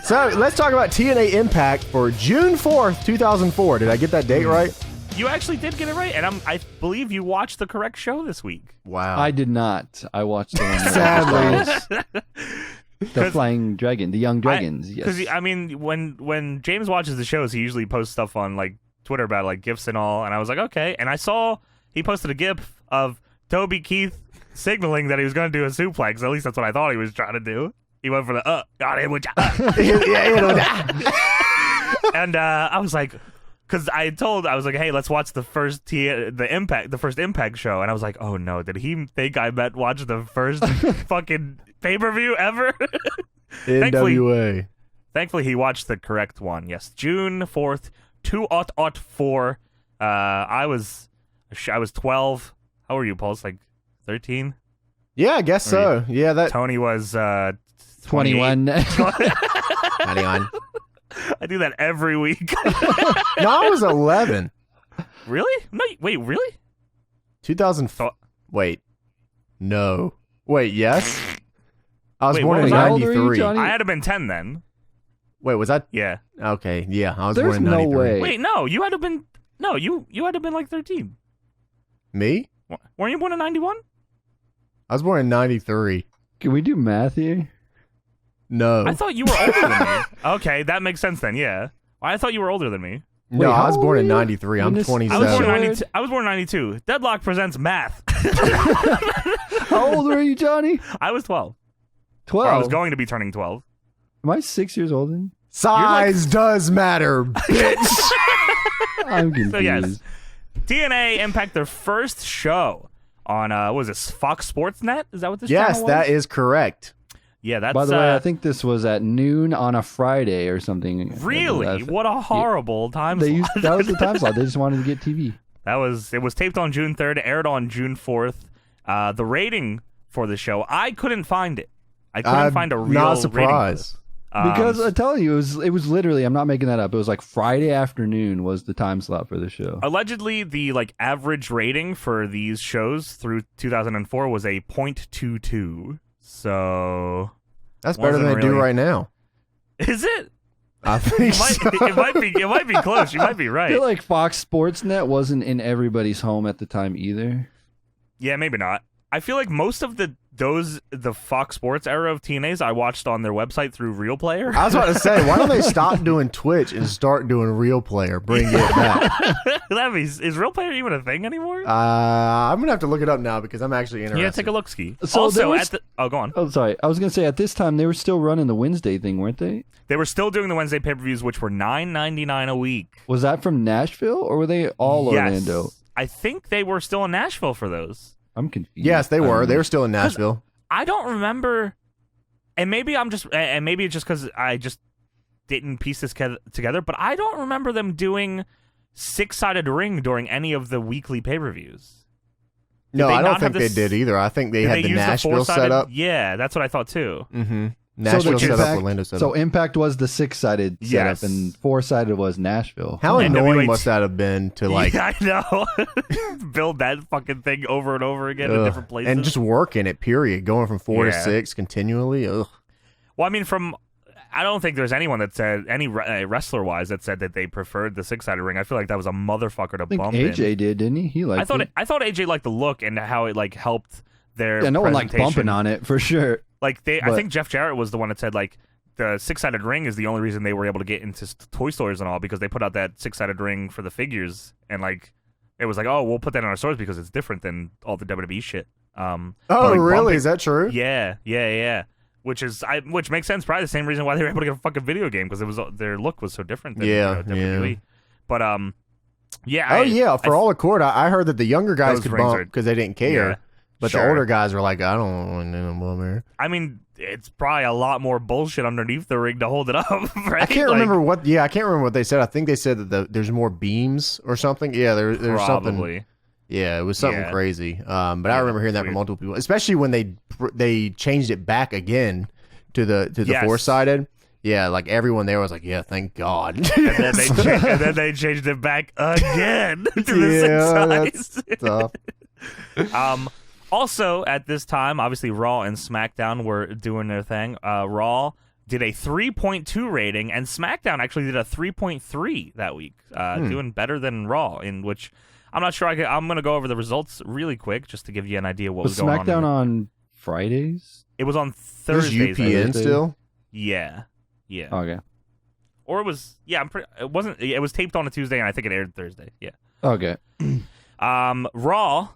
So let's talk about TNA Impact for June 4th, 2004. Did I get that date right? You actually did get it right, and I believe you watched the correct show this week. Wow. I did not. I watched the one. Sadly. The Flying Dragon, the Young Dragons. Yes. Because I mean, when James watches the shows, he usually posts stuff on like Twitter about like GIFs and all, and I was like, okay. And I saw he posted a GIF of Toby Keith signaling that he was going to do a suplex. At least that's what I thought he was trying to do. He went for the got it, and I was like, because I was like, hey, let's watch the first Impact show, and I was like, oh no, did he think I meant watch the first fucking pay-per-view ever? NWA. Thankfully, he watched the correct one. Yes, June 4th, 2004. I was 12. How were you, Pulse? Like 13? Yeah, I guess so. Yeah, that Tony was 21. 91. I do that every week. No, I was 11. Really? No, wait, really? 2000. Wait. No. Wait, yes? I was Wait, born what in was I? How old were you, 93. Johnny? I had to been 10 then. Wait, was that? Yeah. Okay, yeah. I was There's born in no 93. way. Wait, no, you had to been you had to been like 13. Me? Weren't you born in 91? I was born in 93. Can we do math here? No. I thought you were older than me. Okay, that makes sense then. Yeah. I thought you were older than me. No, Wait, I was how born old in are you? 93. I'm Goodness. 27. I was born in 92. Deadlock presents math. How old were you, Johnny? I was 12. 12. Or I was going to be turning 12. Am I 6 years old then? Size does matter, bitch. I'm confused. So yes, TNA Impact their first show on what was this, Fox Sports Net? Is that what this Yes, channel was? that is correct. Yeah, that's By the way, I think this was at noon on a Friday or something. really what a horrible time They slot. used, that was the time slot. They just wanted to get TV. It was taped on June 3rd, aired on June 4th. The rating for the show, I couldn't find it. I couldn't find a real not rating for surprised. this. Because I tell you, it was literally, I'm not making that up. It was like Friday afternoon was the time slot for the show. Allegedly, the like average rating for these shows through 2004 was a 0.22. So That's better than they do right now. is it? I think It might be close. You might be I right. feel like Fox Sports Net wasn't in everybody's home at the time either. Yeah, maybe not. I feel like most of the Fox Sports era of TNAs I watched on their website through Real Player. I was about to say, why don't they stop doing Twitch and start doing Real Player? Bring it back. Is Real Player even a thing anymore? I'm gonna have to look it up now because I'm actually interested. Yeah, take a look, Ski. So there Also, was- go on. Oh, sorry. I was going to say, at this time, they were still running the Wednesday thing, weren't they? They were still doing the Wednesday pay-per-views, which were $9.99 a week. Was that from Nashville, or were they all Yes. Orlando? I think they were still in Nashville for those. I'm confused. Yes, they I were. don't They know. were still in Nashville. I don't remember, and maybe it's just because I just didn't piece this together, but I don't remember them doing 6-sided ring during any of the weekly pay-per-views. No, they I don't not have think they this- did either. I think they Did had they the use Nashville 4-sided? setup. Yeah, that's what I thought too. Mm-hmm. Nashville the set up, Impact- Orlando set So up. Impact was the 6-sided Yes. setup, and 4-sided was Nashville. How And annoying NWA must that have been to like yeah, I know. Build that fucking thing over and over again in ugh, different places. and just working it. Period. Going from 4 to Yeah. 6 continually. Ugh. Well, I mean, I don't think there's anyone that said, any wrestler-wise, that said that they preferred the 6-sided ring. I feel like that was a motherfucker to I think bump AJ in. did, didn't he? He liked it. I thought AJ liked the look and how it like helped their Yeah, no one liked presentation. bumping on it, for sure. Like I But- think Jeff Jarrett was the one that said like the 6-sided ring is the only reason they were able to get into toy stores and all, because they put out that 6-sided ring for the figures, and like it was like, oh, we'll put that in our stores because it's different than all the WWE shit. Oh, but, like, really? bumping- Is that true? Yeah. Which makes sense. Probably the same reason why they were able to get a fucking video game, because it was their look was so different than WWE. Yeah. But yeah. Oh yeah. For all the court, I heard that the younger guys Those could rings bump are- because they didn't care, Yeah, but sure. the older guys were like, I don't want to do no more. I mean, it's probably a lot more bullshit underneath the ring to hold it up. Right? I can't Like, remember what. Yeah, I can't remember what they said. I think they said that there's more beams or something. Yeah, there's something. Probably. Yeah, it was something Yeah. crazy. But I remember hearing that from weird. multiple people, especially when they changed it back again to the Yes. 4-sided. Yeah, like everyone there was like, yeah, thank God. And then they changed it back again to the Yeah, 6 that's size. tough. Also, at this time, obviously Raw and SmackDown were doing their thing. Raw did a 3.2 rating, and SmackDown actually did a 3.3 that week, doing better than Raw, in which I'm not sure I'm going to go over the results really quick just to give you an idea what was going on. Was SmackDown on Fridays? It was on Thursdays. UPN still? Yeah. Okay. Or it was, it was taped on a Tuesday, and I think it aired Thursday. Yeah. Okay. Raw,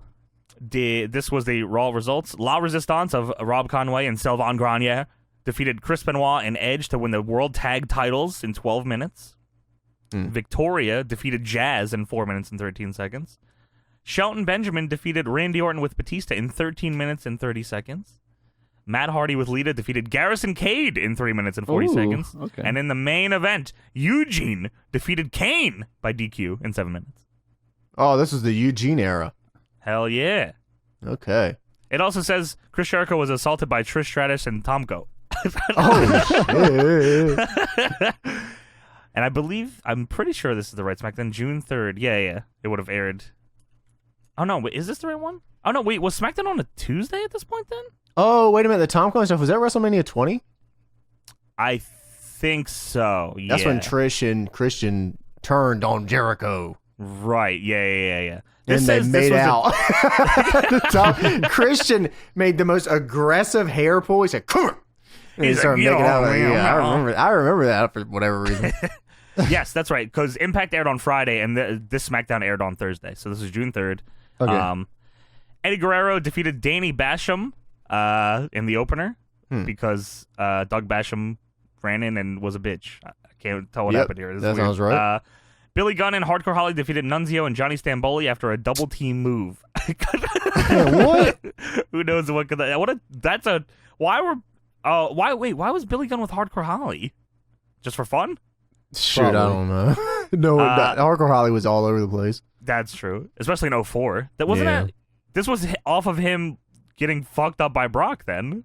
this was the Raw results. La Resistance of Rob Conway and Sylvain Grenier defeated Chris Benoit and Edge to win the World Tag titles in 12 minutes. Victoria defeated Jazz in 4 minutes and 13 seconds. Shelton Benjamin defeated Randy Orton with Batista in 13 minutes and 30 seconds. Matt Hardy with Lita defeated Garrison Cade in 3 minutes and 40 seconds. Okay. And in the main event, Eugene defeated Kane by DQ in 7 minutes. Oh, this was the Eugene era. Hell yeah. Okay. It also says Chris Jericho was assaulted by Trish Stratus and Tomko. Oh, shit. And I'm pretty sure this is the right SmackDown. June 3rd. Yeah. It would have aired. Oh, no. Wait, is this the right one? Oh, no. Wait, was SmackDown on a Tuesday at this point then? Oh, wait a minute. The Tom Cruise stuff, was that WrestleMania 20? I think so. Yeah. That's when Trish and Christian turned on Jericho. Right. Yeah. And they made out. Christian made the most aggressive hair pull. He said, "Come on." And he started making out. I remember that for whatever reason. Yes, that's right. Because Impact aired on Friday, and this SmackDown aired on Thursday. So this is June 3rd. Okay. Eddie Guerrero defeated Danny Basham in the opener because Doug Basham ran in and was a bitch. I can't tell what happened here. That sounds right. Billy Gunn and Hardcore Holly defeated Nunzio and Johnny Stamboli after a double team move. What? Who knows what could that? Why was Billy Gunn with Hardcore Holly? Just for fun? Shit, I don't know. No, Hardcore Holly was all over the place. That's true, especially in 04. That wasn't that. This was off of him getting fucked up by Brock. Then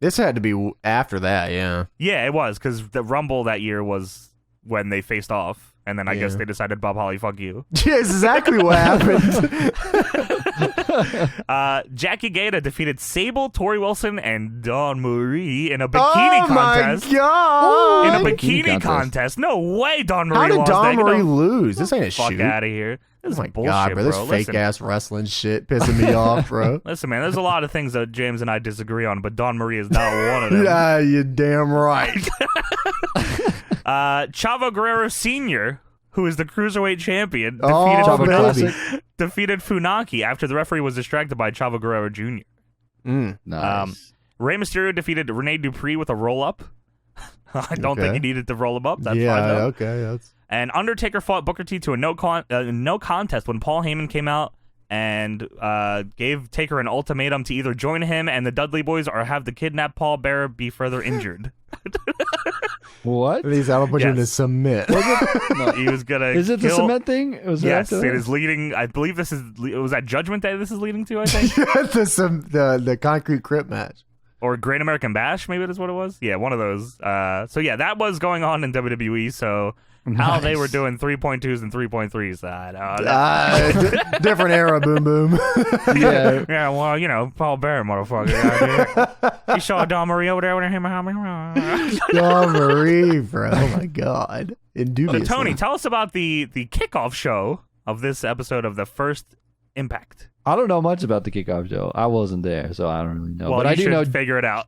this had to be after that. Yeah. Yeah, it was because the Rumble that year was when they faced off. And then I guess they decided, Bob Holly, fuck you. Yeah, exactly what happened. Jackie Gaeta defeated Sable, Tori Wilson, and Dawn Marie in a bikini contest. Oh, my God. In a bikini contest. No way Dawn Marie lost. How did lost. Dawn Marie lose? This ain't a shoot. Fuck out of here. This is bullshit, God, bro. This fake-ass wrestling shit pissing me off, bro. Listen, man, there's a lot of things that James and I disagree on, but Dawn Marie is not one of them. Yeah, you're damn right. Chavo Guerrero Sr., who is the Cruiserweight champion, defeated Funaki after the referee was distracted by Chavo Guerrero Jr. Nice. Rey Mysterio defeated Rene Dupree with a roll-up. I don't think he needed to roll him up. That's fine, though. Okay. And Undertaker fought Booker T to a no contest when Paul Heyman came out and gave Taker an ultimatum to either join him and the Dudley Boys or have the kidnapped Paul Bearer be further injured. What? He's out to put you to submit. No, he was gonna. Is it the cement thing? Yes, it is leading. I believe this is. It was at Judgment Day. This is leading to. I think the concrete crypt match or Great American Bash. Maybe that's what it was. Yeah, one of those. So yeah, that was going on in WWE. So. Nice. How they were doing 3.2s and 3.3s. Different era, boom boom. Yeah, well, Paul Bearer, motherfucker. You saw Dawn Marie over there with him. Dawn Marie, bro. Oh my God. Indubiously. So, Tony, tell us about the kickoff show of this episode of the first Impact. I don't know much about the kickoff show. I wasn't there, so I don't really know. Well, but you I do should know figure it out.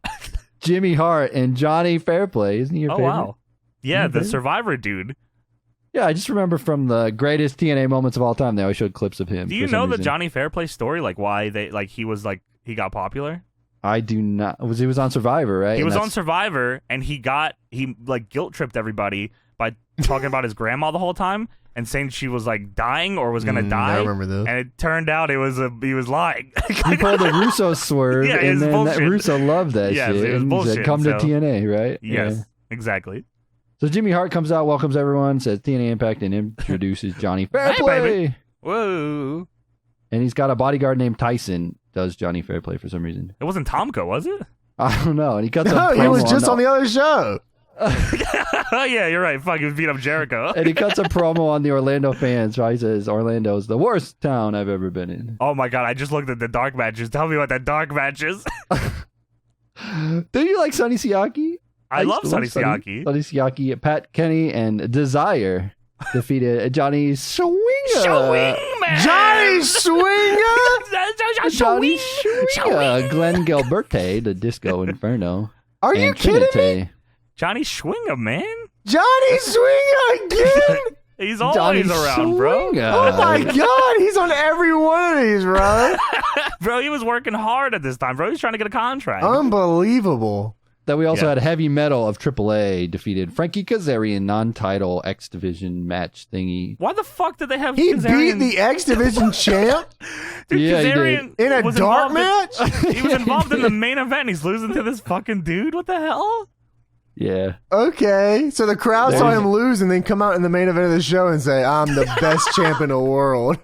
Jimmy Hart and Johnny Fairplay. Isn't he your favorite? Wow. Yeah, the Survivor dude. Yeah, I just remember from the greatest TNA moments of all time, they always showed clips of him. Do you know the Johnny Fairplay story? Like why he got popular? I do not. He was on Survivor, right? He was on Survivor, and he guilt tripped everybody by talking about his grandma the whole time and saying she was like dying or was gonna die. I remember this. And it turned out he was lying. He pulled a Russo swerve, and then Russo loved that shit. It was bullshit. He said, "Come to TNA," right? Yes, exactly. So Jimmy Hart comes out, welcomes everyone, says TNA Impact, and introduces Johnny Fairplay. Hey, whoa! And he's got a bodyguard named Tyson. Does Johnny Fairplay for some reason? It wasn't Tomko, was it? I don't know. And he cuts. No, he was just on the other show. Oh yeah, you're right. Fuck, he was beating up Jericho. And he cuts a promo on the Orlando fans. Right? He says Orlando's the worst town I've ever been in. Oh my God! I just looked at the dark matches. Tell me what that dark match is. Do you like Sonny Siaki? I love Sonny Sonny Siaki. Siaki, Pat Kenny, and Desire defeated Johnny Swinger. Johnny Swinger. Johnny Swinger. Glenn Gilberte, the Disco Inferno. Are you and kidding Trinity. me? Johnny Schwinger, man. Johnny Swinger again. He's always around, bro. Oh my God, he's on every one of these, bro. Bro, he was working hard at this time, bro. He's trying to get a contract. Unbelievable. Then we also had Heavy Metal of AAA defeated Frankie Kazarian non-title X Division match thingy. Why the fuck did they have He Kazarian? beat the X Division champ Dude, Yeah, he Kazarian in a was dark involved match. He was involved in the main event. And he's losing to this fucking dude. What the hell? Yeah. Okay, so the crowd saw him lose and then come out in the main event of the show and say, "I'm the best champ in the world."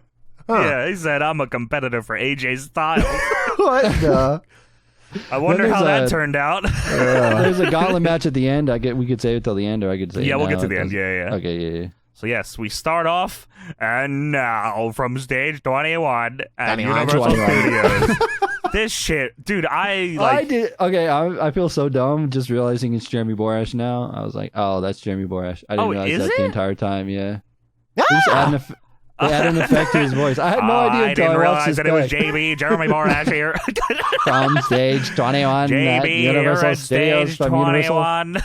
Huh. Yeah, he said, I'm a competitor for AJ Styles. What the? I wonder Then how there's that turned out. There's a gauntlet match at the end. We could save it till the end, or I could say Yeah, it we'll get now. to the end. Yeah. Okay, yeah. So, yes, we start off, and now from stage 21 at 21. Universal Studios. This shit, dude, I did. Okay, I feel so dumb just realizing it's Jeremy Borash now. I was like, oh, that's Jeremy Borash. I didn't realize is that it? the entire time. Yeah. They just add an effect to his voice. I had no idea I until didn't I watched realize this that it was back. JB, Jeremy Borash here. From stage 21 at JB here Universal at Studios stage from Universal. 21. They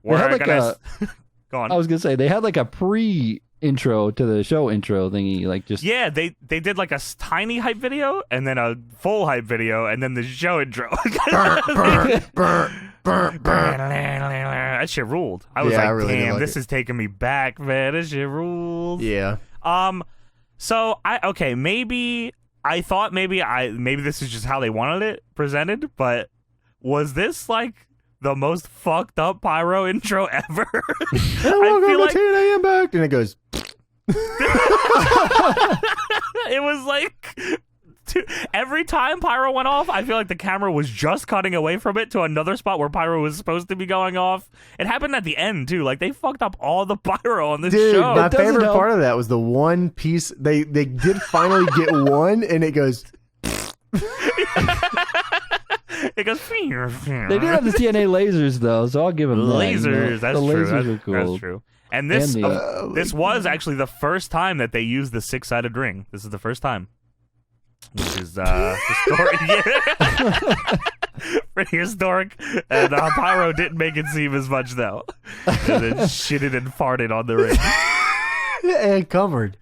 We're had like gonna... Go on. I was gonna say they had like a pre-intro to the show intro thingy, like just Yeah, they did like a tiny hype video, and then a full hype video, and then the show intro. That shit ruled. I was Yeah, I like, really did damn, like this it. is taking me back, man. This shit rules. Yeah. So maybe I thought maybe this is just how they wanted it presented, but was this like the most fucked up pyro intro ever? And welcome to TNA iMPACT, and it goes. It was like every time pyro went off, I feel like the camera was just cutting away from it to another spot where pyro was supposed to be going off. It happened at the end too. Like they fucked up all the pyro on this Dude, show. my doesn't favorite help. part of that was the one piece they did finally get one, and it goes. It goes. they did have the TNA lasers though, so I'll give them Lasers. that. That's The true. lasers were cool. That's true. And this And the- this was actually the first time that they used the 6-sided ring. This is the first time, which is historic. Pretty historic. And pyro didn't make it seem as much though. And then shitted and farted on the ring. And covered.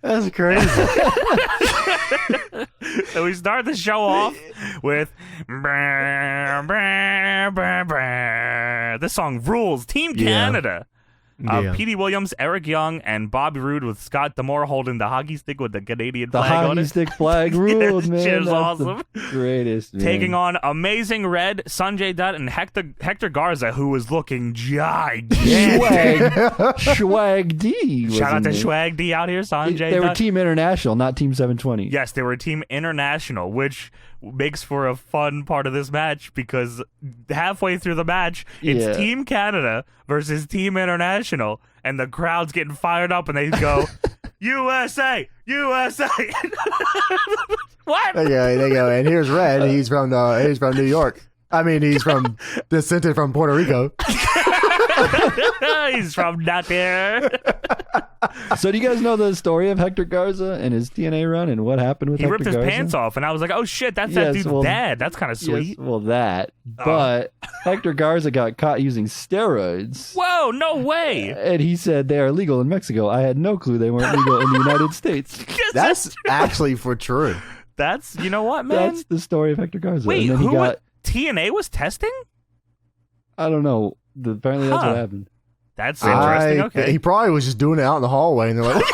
That's crazy. So we start the show off with this song rules. Team Canada. Yeah. Petey Williams, Eric Young, and Bobby Roode with Scott D'Amore holding the hockey stick with the Canadian The flag on hockey it. stick flag ruled, Shit man. was That's awesome. the greatest. Man. Taking on Amazing Red, Sanjay Dutt, and Hector Garza, who was looking gigantic. Swag D. was Shout out in to there. Swag D out here, Sanjay They were Dutt. Team International, not Team 720. Yes, they were Team International, which makes for a fun part of this match because halfway through the match, it's Yeah. Team Canada versus Team International, and the crowd's getting fired up, and they go, USA, USA. What? They go, and here's Red. He's from New York. I mean, he's from descended from Puerto Rico. He's from not there. So do you guys know the story of Hector Garza and his TNA run and what happened with He Hector ripped his Garza? pants off, and I was like, oh shit, that's that Yes, dude's well, dad. That's kind of sweet. Yes, well, that. But Hector Garza got caught using steroids. Whoa, no way. And he said they are legal in Mexico. I had no clue they weren't legal in the United States. That's actually for true. That's, you know what, man? That's the story of Hector Garza. Wait, and then who he got, TNA was testing? I don't know. Apparently that's Huh. what happened. That's interesting. Okay. He probably was just doing it out in the hallway, and they're like,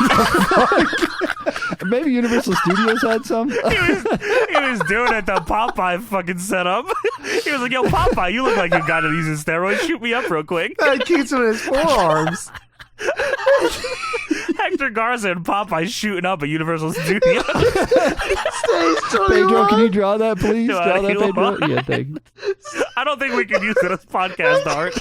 Maybe Universal Studios had some. he was doing it the Popeye fucking setup. He was like, yo, Popeye, you look like you got it using steroids. Shoot me up real quick. "That keeps him in his forearms." Hector Garza and Popeye shooting up at Universal Studios. Stage Pedro, 21. can you draw that, please? Do Draw I that, do Pedro. what? Yeah, thank. I don't think we can use it as podcast art.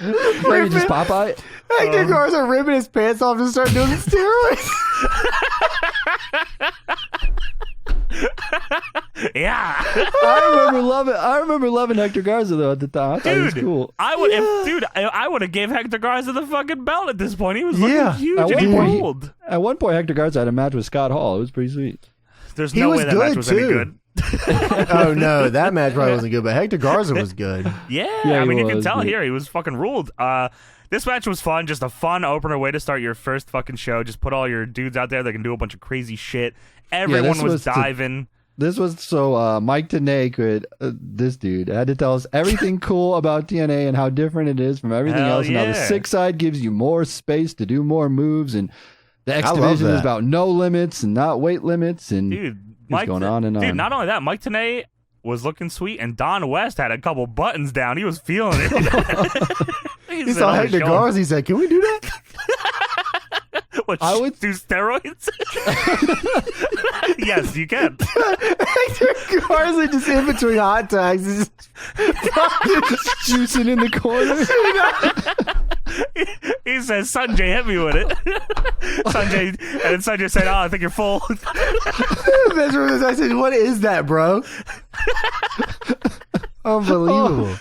Maybe just Popeye. Hector Garza ripping his pants off to start doing steroids. Yeah. I remember loving Hector Garza though at the time. I thought he was cool. I would have gave Hector Garza the fucking belt at this point. He was looking huge At and he one point, ruled. At one point, Hector Garza had a match with Scott Hall. It was pretty sweet. There's no way that match was any good. Oh no, that match probably wasn't good, but Hector Garza was good. Yeah, Yeah, I mean, you he can was, tell dude. here he was fucking ruled. This match was fun, just a fun opener way to start your first fucking show. Just put all your dudes out there that can do a bunch of crazy shit. Everyone was diving. This was so Mike Tenay could, this dude had to tell us everything cool about TNA and how different it is from everything Hell else. And how the yeah. 6 side gives you more space to do more moves. And the X I love Division is that. about no limits and not weight limits. And Dude, it's going on and on. Dude, not only that, Mike Tenay was looking sweet, and Don West had a couple buttons down. He was feeling it. He saw Hector Garza. He said, "Can we do that?" What, I would do steroids. Yes, you can. Hector Garza just in between hot tags, is just juicing in the corner. He says, "Sanjay, hit me with it." Sanjay said, "Oh, I think you're full." I said, "What is that, bro?" Unbelievable.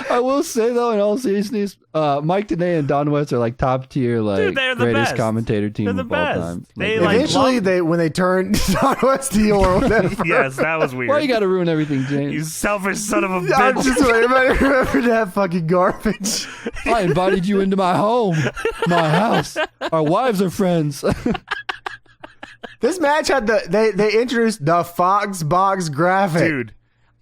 I will say though, in all seriousness, Mike Tenay and Don West are like top tier, like Dude, they're the greatest best. commentator team They're the of all best. time. They, Like, like, Eventually, when they turned Don West heel or whatever. Yes, that was weird. why you got to ruin everything, You James? selfish son of a I'm bitch. just waiting. I remember that fucking garbage. I invited you into my home, my house. Our wives are friends. This match had they introduced the Fox Box graphic. Dude,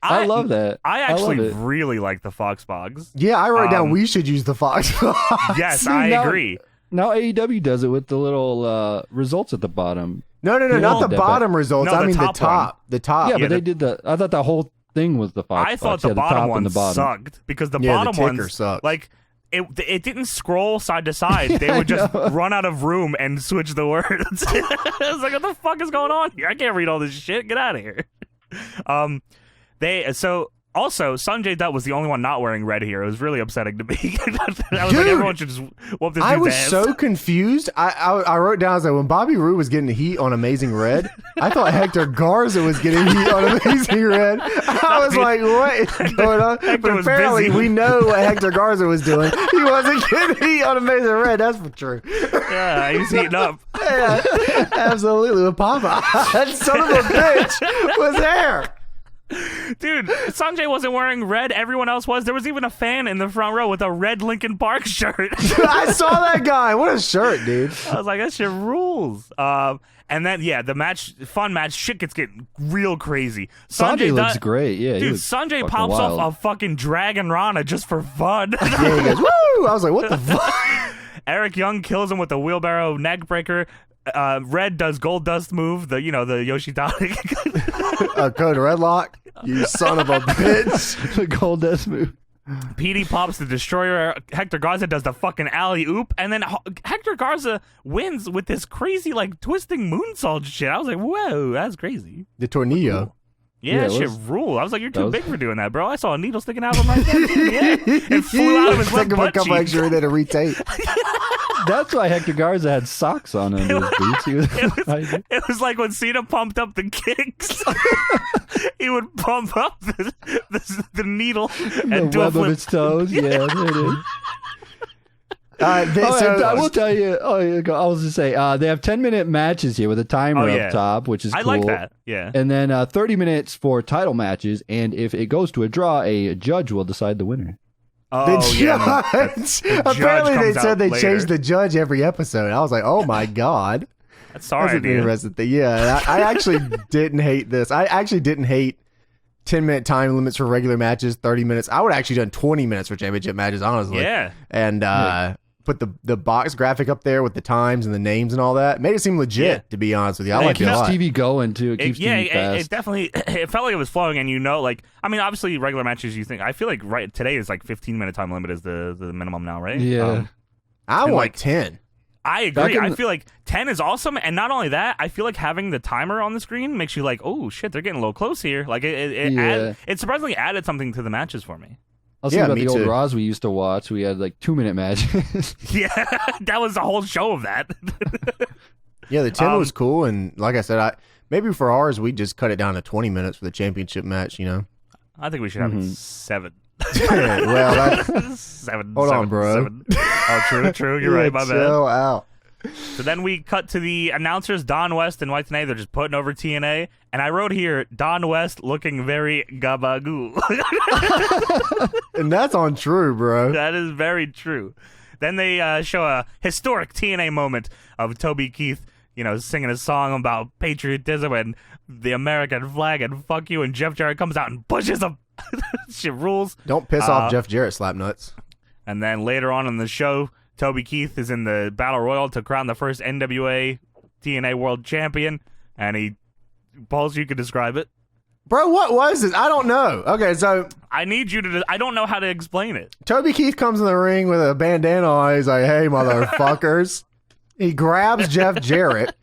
I love that. I love actually it. really like the Fox Bogs. Yeah, I wrote down we should use the Fox Box. Yes, Dude, I now- agree. Now AEW does it with the little results at the bottom. No, You not want the that, bottom results. No, I the mean the top top. The top. Yeah, yeah, but they did the. I thought the whole thing was the Fox. I thought Box. Yeah, the bottom top one and the bottom. sucked because the Yeah, the bottom ticker ones sucked. like it didn't scroll side to side. They would just run out of room and switch the words. I was like, what the fuck is going on here? I can't read all this shit. Get out of here. Also, Sanjay Dutt was the only one not wearing red here. It was really upsetting to me. I was like, Dude, everyone should just whoop this I dude's was ass. so confused. I wrote down, I was like, when Bobby Roode was getting heat on Amazing Red, I thought Hector Garza was getting heat on Amazing Red. I was like, what is going on? Hector But was apparently busy. we know what Hector Garza was doing. He wasn't getting heat on Amazing Red. That's for true. Yeah, he's heating up. Yeah, absolutely. With Papa. That son of a bitch was there. Dude, Sanjay wasn't wearing red. Everyone else was. There was even a fan in the front row with a red Linkin Park shirt. I saw that guy. What a shirt, dude. I was like, that shit rules. And then, yeah, the match, fun match, shit gets getting real crazy. Sanjay looks Dutt- great. Yeah, he Dude, was Sanjay fucking pops wild. off a fucking Dragon Rana just for fun. Yeah, he goes, woo! I was like, what the fuck? Eric Young kills him with a wheelbarrow neck breaker. Red does Gold Dust move, the Yoshitani. Code Redlock. You son of a bitch. the Gold Dust move. PD pops the Destroyer. Hector Garza does the fucking alley-oop. And then Hector Garza wins with this crazy, like, twisting moonsault shit. I was like, whoa, that's crazy. The Tornillo. Yeah, Yeah, that it shit was- ruled. I was like, you're that too was- big for doing that, bro. I saw a needle sticking out of him right there. Yeah. It flew out of his left Took him a butt couple cheek. extra there to retape. That's why Hector Garza had socks on under his boots. He was It was like when Cena pumped up the kicks. He would pump up the needle the and do a web of flip. its toes. Yeah, there it is. So, I will tell you. Oh, I was just say they have 10-minute matches here with a timer Oh, yeah. up top, which is I cool. like that. Yeah. And then 30 minutes for title matches, and if it goes to a draw, a judge will decide the winner. Oh, the yeah. judge. judge Apparently, they comes said out they later. changed the judge every episode. I was like, oh my god. That's our That's an idea. interesting thing. Yeah, I actually didn't hate this. I actually didn't hate 10-minute time limits for regular matches, 30 minutes. I would have actually done 20 minutes for championship matches, honestly. Yeah. And put the box graphic up there with the times and the names and all that. Made it seem legit, Yeah. to be honest with you. I It like it a keeps lot. TV going too. It keeps TV fast. It definitely it felt like it was flowing, and like, I mean, obviously regular matches. You think I feel like right today is like 15-minute time limit is the minimum now, right? Yeah. I and want like- 10. I agree. in I the- feel like 10 is awesome, and not only that, I feel like having the timer on the screen makes you like, oh shit, they're getting a little close here. Like it surprisingly added something to the matches for me. I was thinking about me the old too. Raws we used to watch. We had like 2-minute matches. Yeah, that was the whole show of that. Yeah, the 10 was cool, and like I said, Maybe for ours, we just cut it down to 20 minutes for the championship match, you know? I think we should have it 7. Well, that's... 7. Hold on, 7, bro. 7. Oh, true. You're right, my bad. Chill out. So then we cut to the announcers, Don West and White TNA. They're just putting over TNA. And I wrote here, Don West looking very gabagoo. And that's on true, bro. That is very true. Then they show a historic TNA moment of Toby Keith, singing a song about patriotism and the American flag and fuck you. And Jeff Jarrett comes out and pushes him. Shit rules. Don't piss off Jeff Jarrett, slapnuts. And then later on in the show, Toby Keith is in the Battle Royal to crown the first NWA TNA World Champion. And Pauls, you could describe it. Bro, what was this? I don't know. Okay, so... I need you to... I don't know how to explain it. Toby Keith comes in the ring with a bandana on. He's like, hey, motherfuckers. He grabs Jeff Jarrett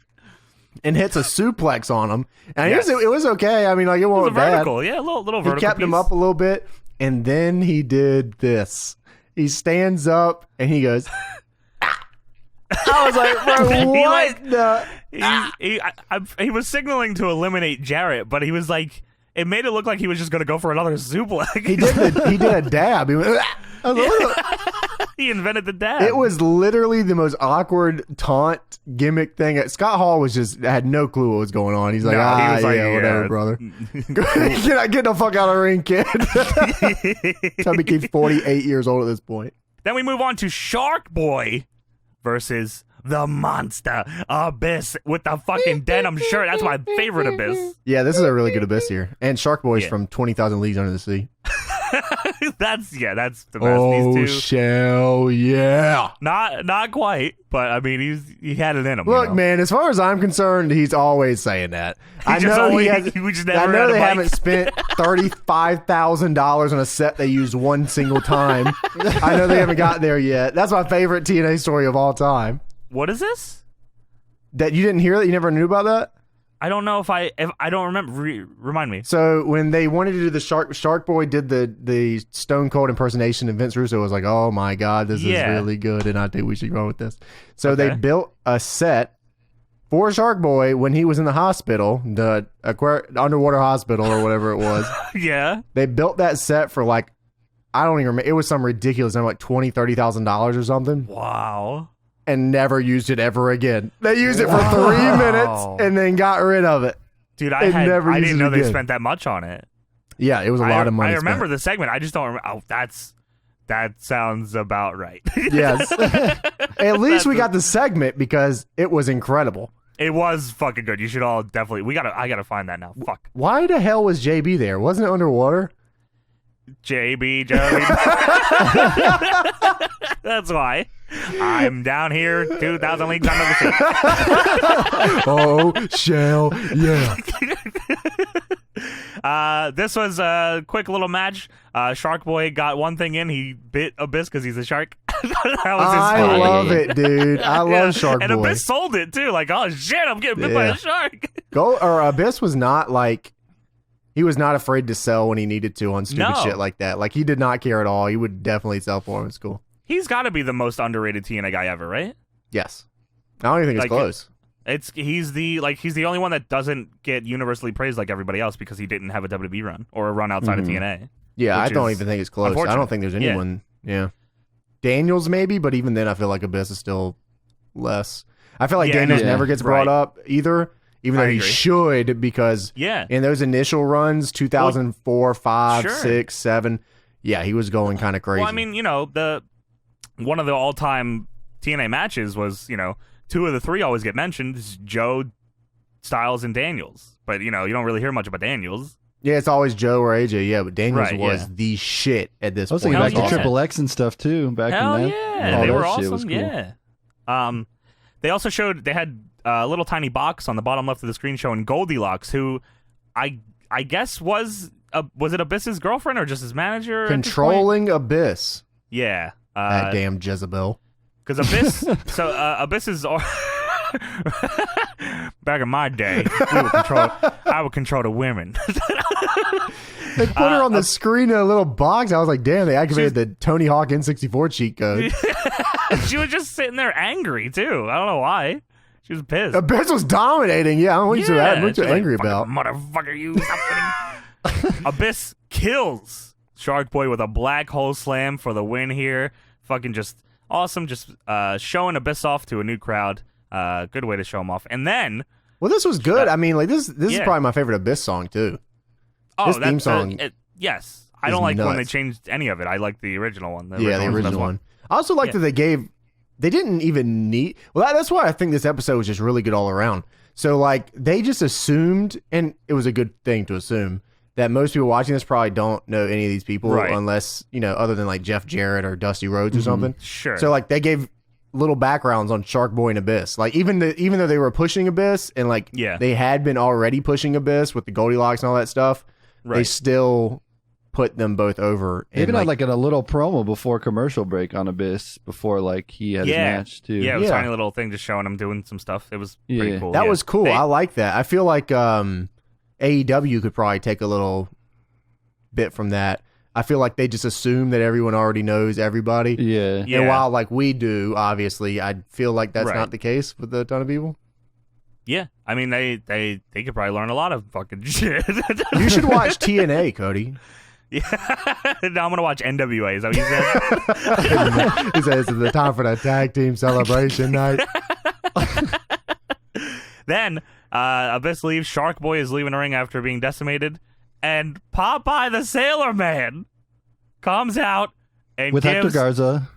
and hits a suplex on him. And Yes. it was okay. I mean, like, it It was a wasn't bad. vertical. Yeah, a little vertical. He kept him piece. up a little bit, and then he did this. He stands up, and he goes... "Ah." I was like, bro, He, what the... He was signaling to eliminate Jarrett, but he was like... It made it look like he was just going to go for another suplex. He did a dab. He went... "Ah." I was like, "What the-" He invented the dab. It was literally the most awkward taunt gimmick thing. Scott Hall had no clue what was going on. He's like, No, he was like, whatever, yeah. brother. Get the fuck out of the ring, kid. Toby Keith's 48 years old at this point. Then we move on to Sharkboy versus the monster Abyss with the fucking denim shirt. That's my favorite Abyss. Yeah, this is a really good Abyss here. And Sharkboy's Yeah. from 20,000 Leagues Under the Sea. That's the best. Oh, These two. shell, yeah. Not quite, but I mean he had it in him. Look, man, as far as I'm concerned, he's always saying that. I just know always- he has. we just I never know had a they mic. haven't spent $35,000 on a set they used one single time. I know they haven't got there yet. That's my favorite TNA story of all time. What is this? That you didn't hear that? You never knew about that? I don't know if I don't remember. Remind me. So when they wanted to do the Shark Boy did the Stone Cold impersonation, and Vince Russo was like, "Oh my God, this Yeah. is really good, and I think we should go with this." So Okay. they built a set for Shark Boy when he was in the hospital, the underwater hospital or whatever it was. Yeah. They built that set for like, I don't even remember. It was some ridiculous number, like $20,000-$30,000 or something, Wow. and never used it ever again. They used it for 3 minutes and then got rid of it. Dude, They never I used didn't it know they again. spent that much on it. Yeah, it was a lot of money. I remember spent. the segment. I just don't remember. Oh, that sounds about right. Yes. At least we got the segment because it was incredible. It was fucking good. You should all definitely. I gotta find that now. Fuck. Why the hell was JB there? Wasn't it underwater? JB Joey. That's why. I'm down here 2,000 leagues under the sea. Oh, shell, yeah. This was a quick little match. Sharkboy got one thing in. He bit Abyss because he's a shark. That was his I spot. love it, dude. I love Shark And Boy. Abyss sold it too. Like, oh shit, I'm getting bit by Yeah. a shark. Abyss was not like, he was not afraid to sell when he needed to on stupid No. shit like that. Like, he did not care at all. He would definitely sell for him. It's cool. He's got to be the most underrated TNA guy ever, right? Yes. I don't even think it's Like, close. He's the only one that doesn't get universally praised like everybody else because he didn't have a WWE run or a run outside of TNA. Yeah, I which don't is even think it's close. I unfortunate. don't think there's anyone. Yeah. Daniels maybe, but even then I feel like Abyss is still less. I feel like Yeah, Daniels no, never gets brought right. up either, even though I he agree. should, because Yeah. in those initial runs, 2004, 5, Sure. 6, 7, yeah, he was going kind of crazy. Well, I mean, one of the all-time TNA matches was, two of the three always get mentioned. It's Joe, Styles, and Daniels. But, you don't really hear much about Daniels. yeah, it's always Joe or AJ, yeah, but Daniels Right, was yeah. the shit at this I was point. thinking Hell back to yeah. Triple X and stuff too. Back Hell in that. yeah. all They that were shit awesome. was cool. Yeah. They also they had a little tiny box on the bottom left of the screen showing Goldilocks, who I guess was it Abyss's girlfriend or just his manager? at this point? Controlling Abyss. Yeah. That damn Jezebel. Because Abyss, Abyss is back in my day, I would control the women. They put her on the screen in a little box. I was like, damn, they activated the Tony Hawk N64 cheat code. She was just sitting there angry too. I don't know why. She was pissed. Abyss was dominating. Yeah, I don't know what you're she's like, angry "Fucking about. motherfucker, you stop winning." Abyss kills Sharkboy with a black hole slam for the win here. Fucking just awesome. Just showing Abyss off to a new crowd. Good way to show him off. And then, Well, this was good. I mean, like this is probably my favorite Abyss song too. This theme song. Yes, I don't like when they nuts. changed any of it. I like the original one. The was the original best one. I also like that they didn't even need. Well, that's why I think this episode was just really good all around. So like they just assumed, and it was a good thing to assume, that most people watching this probably don't know any of these people, unless other than like Jeff Jarrett or Dusty Rhodes or something. Sure. So like they gave little backgrounds on Sharkboy and Abyss. Like even though they were pushing Abyss and like they had been already pushing Abyss with the Goldilocks and all that stuff, they still put them both over. They even had like a little promo before commercial break on Abyss before like he had his match too. Yeah, it was a tiny little thing just showing him doing some stuff. It was pretty cool. That was cool. I like that. I feel like AEW could probably take a little bit from that. I feel like they just assume that everyone already knows everybody. Yeah. And while like we do, obviously, I feel like that's not the case with a ton of people. Yeah. I mean, they could probably learn a lot of fucking shit. You should watch TNA, Cody. Yeah. Now I'm going to watch NWA. Is that what you said? He says it's the time for the tag team celebration night. Then Abyss leaves. Sharkboy is leaving the ring after being decimated. And Popeye the Sailor Man comes out and with Hector gives Garza.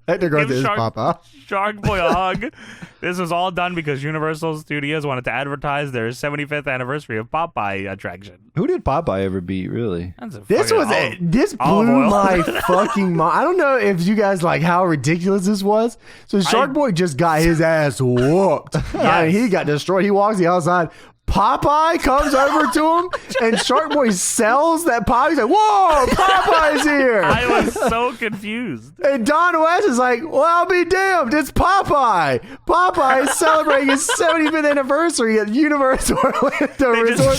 Hector Garza is Papa. Sharkboy a hug. This was all done because Universal Studios wanted to advertise their 75th anniversary of Popeye attraction. Who did Popeye ever beat, really? This blew my fucking mind. I don't know if you guys like how ridiculous this was. So Sharkboy just got his ass whooped. I mean, he got destroyed. He walks the outside. Popeye comes over to him, and Sharkboy sells that Popeye. He's like, "Whoa, Popeye's here!" I was so confused. And Don West is like, "Well, I'll be damned. It's Popeye. Popeye is celebrating his 75th anniversary at Universal Orlando Resort.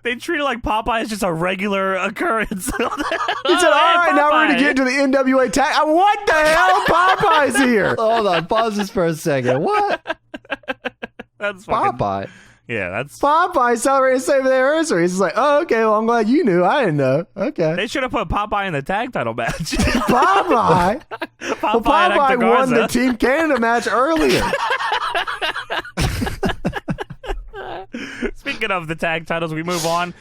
They treated it like Popeye is just a regular occurrence. He said, "All right, now we're going to get into the NWA tag." What the hell? Popeye's here. Hold on, pause this for a second. What? That's Popeye. Yeah, that's Popeye celebrating his 75th anniversary. He's just like, "Oh, okay. Well, I'm glad you knew. I didn't know. Okay." They should have put Popeye in the tag title match. Popeye. Popeye won the Team Canada match earlier. Speaking of the tag titles, we move on.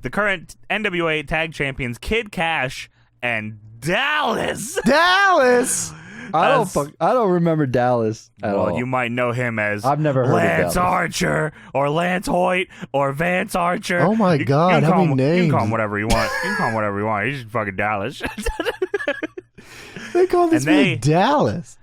The current NWA tag champions, Kid Cash and Dallas. I don't remember Dallas at all. You might know him as I've never heard Lance of Dallas. Archer or Lance Hoyt or Vance Archer. Oh my God, how many names? You can call him whatever you want. He's just fucking Dallas. They call this man Dallas.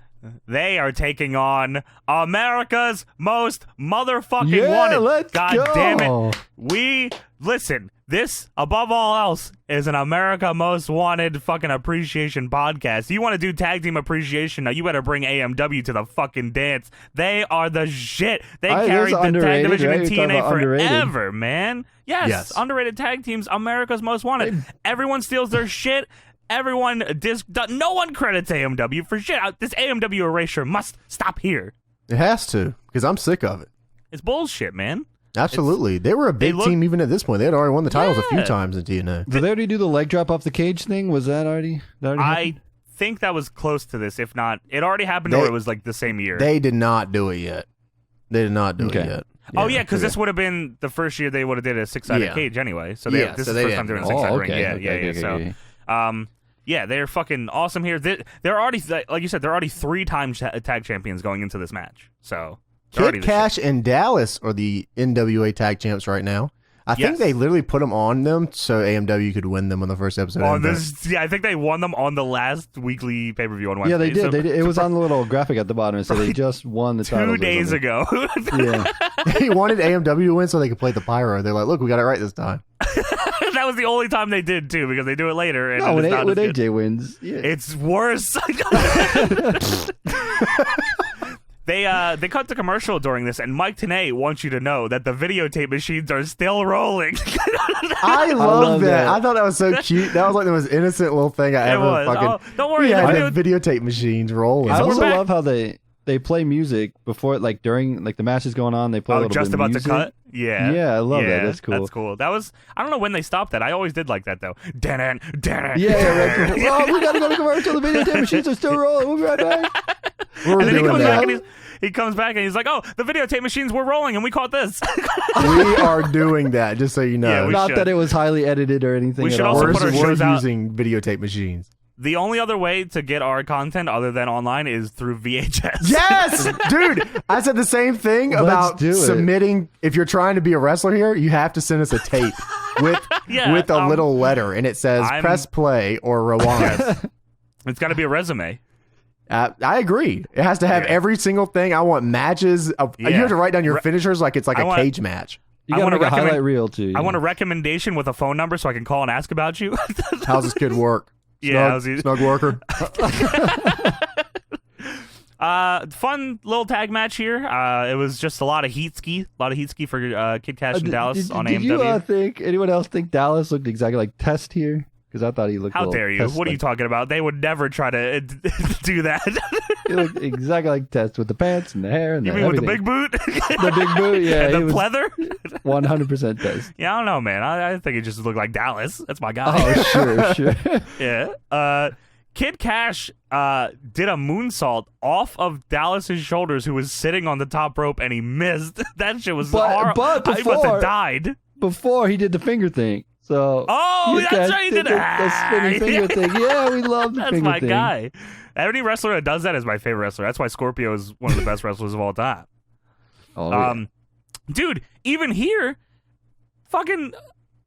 They are taking on America's Most Motherfucking Wanted. Let's God go. damn it. Listen, this, above all else, is an America Most Wanted fucking appreciation podcast. You want to do tag team appreciation, now you better bring AMW to the fucking dance. They are the shit. They carried the tag division in TNA forever, man. Yes, underrated tag teams, America's Most Wanted. Everyone steals their shit. No one credits AMW for shit. This AMW erasure must stop here. It has to, because I'm sick of it. It's bullshit, man. Absolutely. They were a big team even at this point. They had already won the titles a few times in TNA. Did they already do the leg drop off the cage thing? Was that already I think that was close to this. If not, it already happened or it was like the same year. They did not do it yet. It yet. Oh, yeah, because this would have been the first year they would have did a six-sided cage anyway. So this is the first time doing a six-sided ring. So, they're fucking awesome here. They're already, like you said, they're already 3-time tag champions going into this match. So Kid Cash and Dallas are the NWA tag champs right now. I think they literally put them on them so AMW could win them on the first episode. I think they won them on the last weekly pay-per-view on Wednesday. Yeah, they did. They did. It was on the little graphic at the bottom. So they just won the title 2 days ago. Yeah. They wanted AMW to win so they could play the pyro. They're like, "Look, we got it right this time." That was the only time they did too, because they do it later. And when AJ wins, it's worse. They cut the commercial during this, and Mike Tenay wants you to know that the videotape machines are still rolling. I love that. I thought that was so cute. That was like the most innocent little thing I ever fucking. Don't worry, the videotape machines rolling. I also love how they they play music before, like during like the match is going on. They play a little just bit of about music. to cut. Yeah, Yeah, I love that. That's cool. That's cool. That was I don't know when they stopped that. I always did like that though. Dan. Yeah, right. Oh, we gotta go to commercial. The videotape machines are still rolling. We'll be right back. We're And then he doing comes back that. and he comes back and he's like, "Oh, the videotape machines were rolling, and we caught this." We are doing that, just so you know. Yeah, we Not should. that it was highly edited or anything. We at should all. also we're put our we're shows out- using videotape machines. The only other way to get our content other than online is through VHS. Yes, dude. I said the same thing Let's about do it. submitting. If you're trying to be a wrestler here, you have to send us a tape with Yeah, with a little letter, and it says I'm- press play or rewind. It's got to be a resume. I agree. It has to have every single thing. I want matches. You Yeah. have to write down your finishers like it's like I a want- cage match. You I gotta wanna make a recommend- highlight reel too. I want a recommendation with a phone number so I can call and ask about you. How's this kid work? Yeah, how's snug, he- snug worker. Fun little tag match here. It was just a lot of heat ski for Kid Cash and Dallas on did AMW. you think anyone else think Dallas looked exactly like Test here? Because I thought he looked. a How little dare you? Test What are you like. talking about? They would never try to do that. He looked exactly like Test with the pants and the hair and You the mean with the everything. big boot? The big boot, yeah, the he was pleather? 100% Test. Yeah, I don't know, man. I think it just looked like Dallas. That's my guy. Oh, sure. Yeah. Kid Cash did a moonsault off of Dallas's shoulders, who was sitting on the top rope, and he missed. That shit was horrible. but I must before- have died. Before he did the finger thing. So Oh, Kid that's Cash right. He did the spinning finger thing. Yeah, we love the That's finger my thing. guy. Any wrestler that does that is my favorite wrestler. That's why Scorpio is one of the best wrestlers of all time. Oh, yeah. Dude, even here, fucking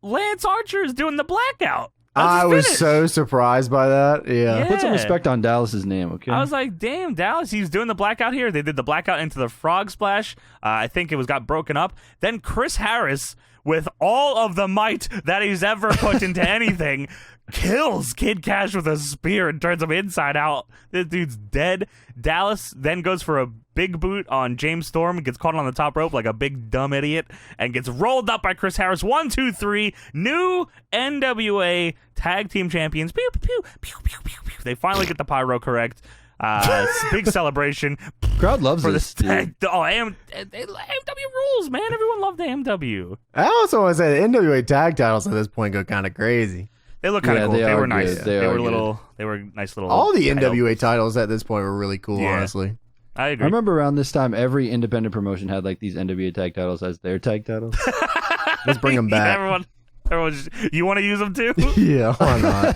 Lance Archer is doing the blackout. That's I his was finish. so surprised by that. Yeah. Put some Yeah. respect on Dallas's name, okay? I was like, damn, Dallas, he's doing the blackout here. They did the blackout into the frog splash. I think it got broken up. Then Chris Harris, with all of the might that he's ever put into anything, kills Kid Cash with a spear and turns him inside out. This dude's dead. Dallas then goes for a big boot on James Storm, gets caught on the top rope like a big dumb idiot, and gets rolled up by Chris Harris. 1, 2, 3. New NWA Tag Team Champions. Pew, pew, pew, pew, pew, pew, pew. They finally get the pyro correct. Big celebration Crowd loves for this. the Dude. tag. Oh, AMW rules, man. Everyone loved AMW. I also want to say the NWA tag titles at this point go kind of crazy. They look kind of Yeah, cool. they They are were nice. good. They They were are little. They were nice little. All the title. NWA titles at this point were really cool, Yeah. honestly. I I agree. remember around this time, every independent promotion had like these NWA tag titles as their tag titles. Let's bring them back. Everyone, you want to use them too? Yeah, why not?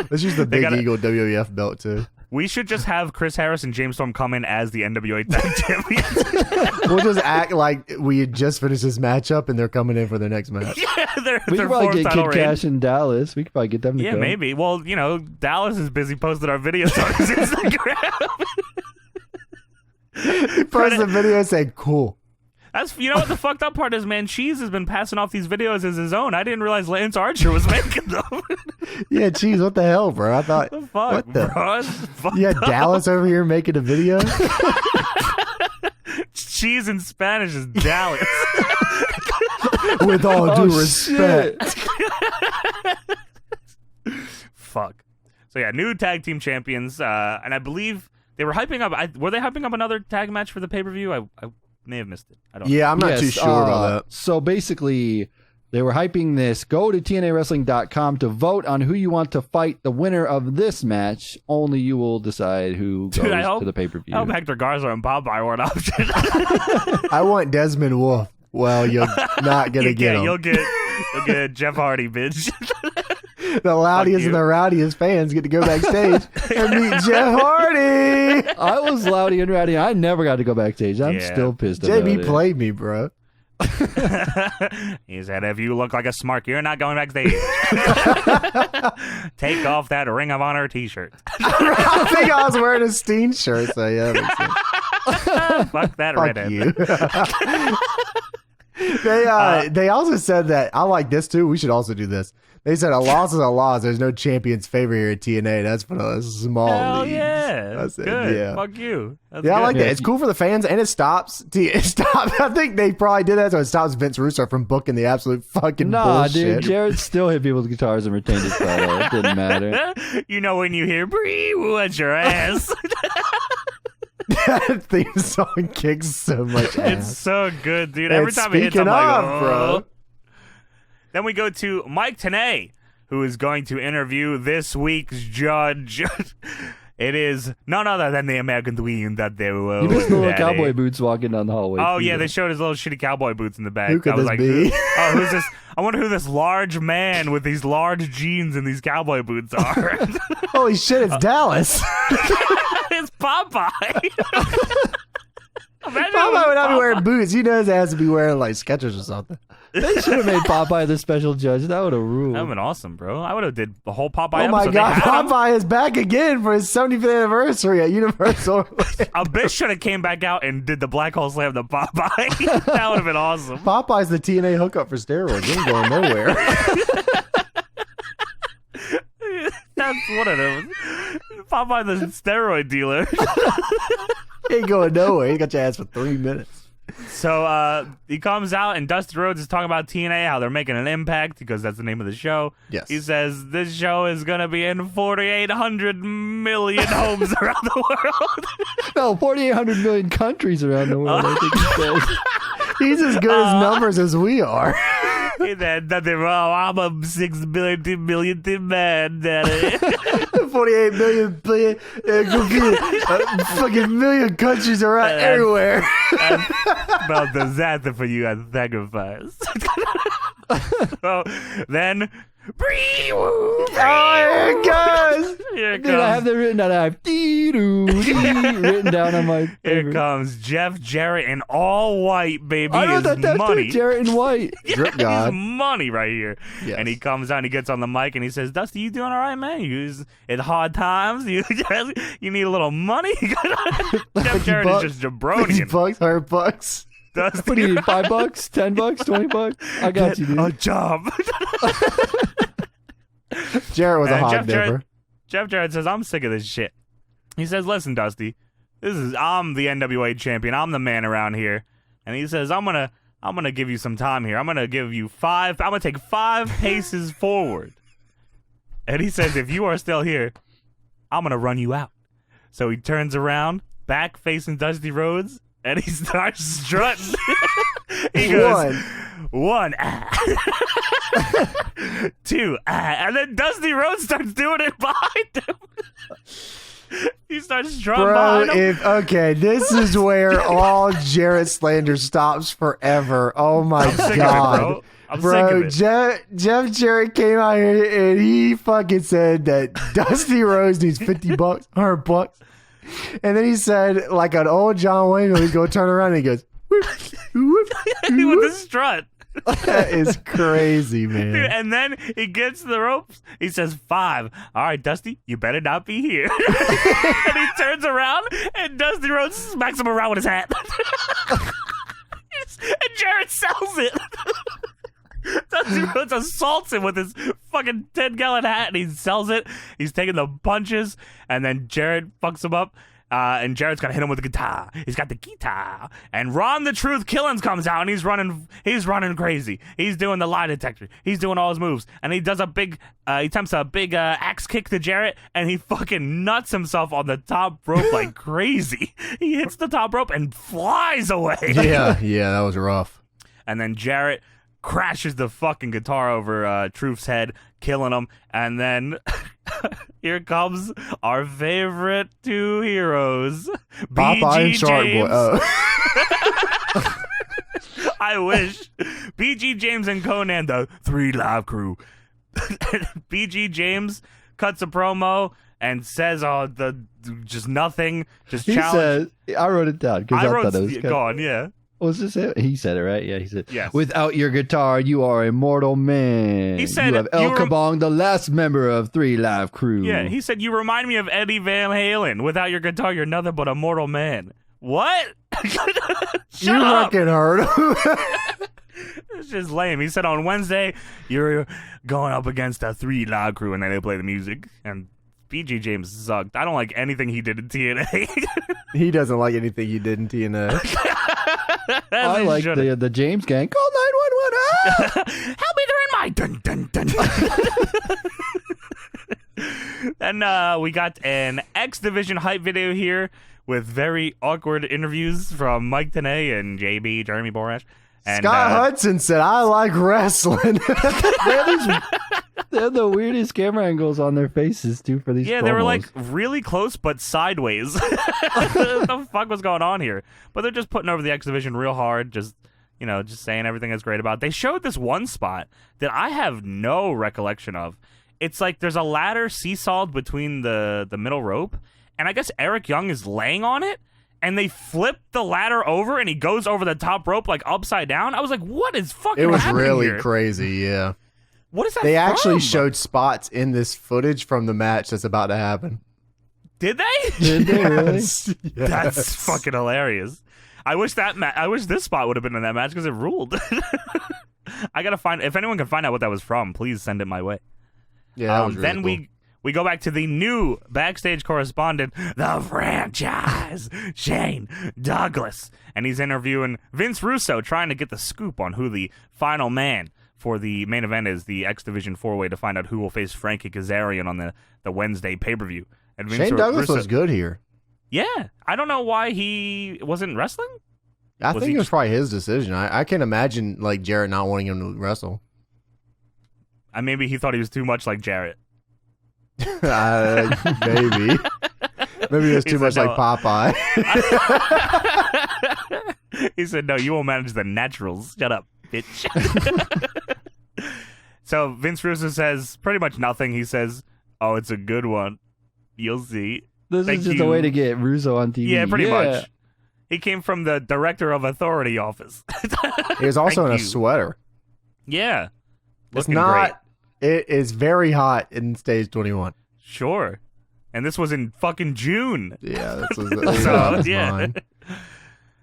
Let's use the They Big gotta- Eagle WWF belt too. We should just have Chris Harris and James Storm come in as the NWA Tag Champions. We'll just act like we had just finished this matchup and they're coming in for their next match. Yeah, they're We their could probably fourth get title Kid reign. Cash in Dallas. We could probably get them to Yeah, come. maybe. Well, Dallas is busy posting our videos on his Instagram. He posted the video and said, "Cool." That's what the fucked up part is, man. Cheese has been passing off these videos as his own. I didn't realize Lance Archer was making them. Yeah, geez, what the hell, bro? I thought, the fuck, what the? bro? That's fucked You had up. Dallas over here making a video. Cheese in Spanish is Dallas. With all Oh, due respect. Fuck. So yeah, new tag team champions, and I believe they were hyping up. Were they hyping up another tag match for the pay per view? I may have missed it. I don't. Yeah, I'm not too sure about that. So basically, they were hyping this. Go to TNAWrestling.com to vote on who you want to fight. The winner of this match, only you will decide who goes Dude, I hope- to the pay-per-view. I hope Hector Garza and Popeye were an option. I want Desmond Wolf. Well, you're not gonna You get can't. him. You'll get Jeff Hardy, bitch. The loudest you. and the rowdiest fans get to go backstage and meet Jeff Hardy. I was loudy and rowdy. I never got to go backstage. I'm Yeah. still pissed about JB it. played me, bro. He said, "If you look like a smart, you're not going backstage. Take off that Ring of Honor T-shirt. I think I was wearing a Steen shirt, so yeah, that makes sense. Fuck that Fuck redhead." you. They also said that, I like this too. We should also do this. They said a loss is a loss. There's no champion's favor here at TNA. That's for a small Hell league. yeah, I that's said, good. yeah. Fuck you. That's Yeah, I good. like that. It's cool for the fans, and it stops. It stops. I think they probably did that so it stops Vince Russo from booking the absolute fucking Nah, bullshit. dude. Jared still hit people with guitars and retained his title. It didn't matter. You know when you hear "Bree, what's your ass?" That theme song kicks so much ass. It's so good, dude. Every And time it hits, I'm speaking like, of, bro. Then we go to Mike Tenay, who is going to interview this week's judge. It is none other than the American Queen that they were. You missed the little cowboy boots walking down the hallway. Oh yeah, they showed his little shitty cowboy boots in the back. Who could I was this like, be? oh, who's this? I wonder who this large man with these large jeans and these cowboy boots are. Holy shit, it's Dallas. It's Popeye. Popeye would not be wearing boots. He knows it has to be wearing like Skechers or something. They should have made Popeye the special judge. That would have ruled. That would have been awesome, bro. I would have did the whole Popeye Oh my episode. god, Popeye is back again for his 75th anniversary at Universal. A bitch should have came back out and did the Black Hole Slam to Popeye. That would have been awesome. Popeye's the TNA hookup for steroids. He ain't going nowhere. That's one of those. Popeye the steroid dealer. He ain't going nowhere. He got your ass for 3 minutes. So he comes out and Dusty Rhodes is talking about TNA, how they're making an impact because that's the name of the show. Yes. He says this show is going to be in 4,800 million homes around the world. No, 4,800 million countries around the world, I think he says. He's as good as numbers as we are. There's nothing wrong. I'm a 6 millionth man, daddy. 48 million billion, fucking million countries around everywhere. About disaster for you at sacrifice. So then, Oh, here it goes. Here Dude, I have comes, that written down. I have written down on my here paper. comes Jeff Jarrett in all white, baby. I know His that's money. Jarrett and White. Drip God. His money right here. Yes. And he comes out and he gets on the mic and he says, Dusty, you doing all right, man? In hard times? You need a little money? Jeff Jarrett is just jabronian. $50, $100. Dusty, What do you need? $5, $10, $20? I got you, dude. a job. Jarrett was a And hog dipper. Jeff Jarrett says, I'm sick of this shit. He says, listen, Dusty, I'm the NWA champion. I'm the man around here. And he says, I'm gonna give you some time here. I'm gonna take 5 paces forward. And he says, if you are still here, I'm gonna run you out. So he turns around, back facing Dusty Rhodes, and he starts strutting. He goes, 1, 2, and then Dusty Rhodes starts doing it behind him. He starts strutting behind him. Okay, this is where all Jarrett slander stops forever. Oh my I'm sick of it, god. bro. I'm sick of it. Jeff Jarrett came out here and he fucking said that Dusty Rhodes needs $50, $100. And then he said, like an old John Wayne, he's going to turn around and he goes, whoop, whoop, With whoop. the strut. That is crazy, man. Dude, and then he gets to the ropes. He says 5. All right, Dusty, you better not be here. And he turns around and Dusty Rhodes smacks him around with his hat. And Jarrett sells it. Dusty Rhodes assaults him with his fucking 10-gallon hat and he sells it. He's taking the punches and then Jarrett fucks him up. And Jarrett's gonna hit him with the guitar. He's got the guitar. And Ron the Truth Killings comes out and he's running crazy. He's doing the lie detector. He's doing all his moves. And he does he attempts a big axe kick to Jarrett and he fucking nuts himself on the top rope like crazy. He hits the top rope and flies away. Yeah, that was rough. And then Jarrett crashes the fucking guitar over Truth's head, killing him. And then here comes our favorite 2 heroes, Popeye and BG Sharkboy. James. Oh. I wish. BG James and Conan, the 3 Live Crew. BG James cuts a promo and says, just nothing, just He challenge. said, I wrote it down because I thought it was Go on, yeah. Was this it? He said it, right? Yeah, he said, Yes. Without your guitar, you are a mortal man. He said you have El you were- Kabong, the last member of 3 Live Crew. Yeah, he said, you remind me of Eddie Van Halen. Without your guitar, you're nothing but a mortal man. What? Shut You up. fucking heard him. It's just lame. He said on Wednesday, you're going up against a 3 Live Crew, and then they play the music. And BG James sucked. I don't like anything he did in TNA. He doesn't like anything you did in TNA. I like the James gang. Call 911. Help me, they're in my dun dun dun. Then we got an X Division hype video here with very awkward interviews from Mike Tenay and JB, Jeremy Borash. And, Scott Hudson said, "I like wrestling." They have the weirdest camera angles on their faces too for these. Yeah, promos. they were like really close but sideways. What the fuck was going on here? But they're just putting over the X Division real hard, just saying everything is great about it. They showed this one spot that I have no recollection of. It's like there's a ladder seesawed between the middle rope, and I guess Eric Young is laying on it, and they flip the ladder over, and he goes over the top rope like upside down. I was like, what is fucking happening here? It was really crazy, yeah. What is that They from? actually showed spots in this footage from the match that's about to happen. Did they? Did they really? Yes. That's fucking hilarious. I wish this spot would have been in that match because it ruled. I gotta find, if anyone can find out what that was from, please send it my way. Yeah, that was really then cool. we go back to the new backstage correspondent, the franchise, Shane Douglas, and he's interviewing Vince Russo, trying to get the scoop on who the final man for the main event is, the X Division 4-way, to find out who will face Frankie Kazarian on the Wednesday pay-per-view. And Shane Douglas was good here. Yeah, I don't know why he wasn't wrestling. I think it was probably his decision. I can't imagine like Jarrett not wanting him to wrestle. Maybe he thought he was too much like Jarrett. Maybe. Maybe it was too much like Popeye. He said, "No, you won't manage the naturals. Shut up, bitch." So Vince Russo says pretty much nothing. He says, "Oh, it's a good one. You'll see." This is just a way to get Russo on TV. Yeah, pretty much. He came from the Director of Authority office. He was also in a sweater. Yeah. It's Looking not. great. It is very hot in stage 21. Sure. And this was in fucking June. Yeah, this was yeah.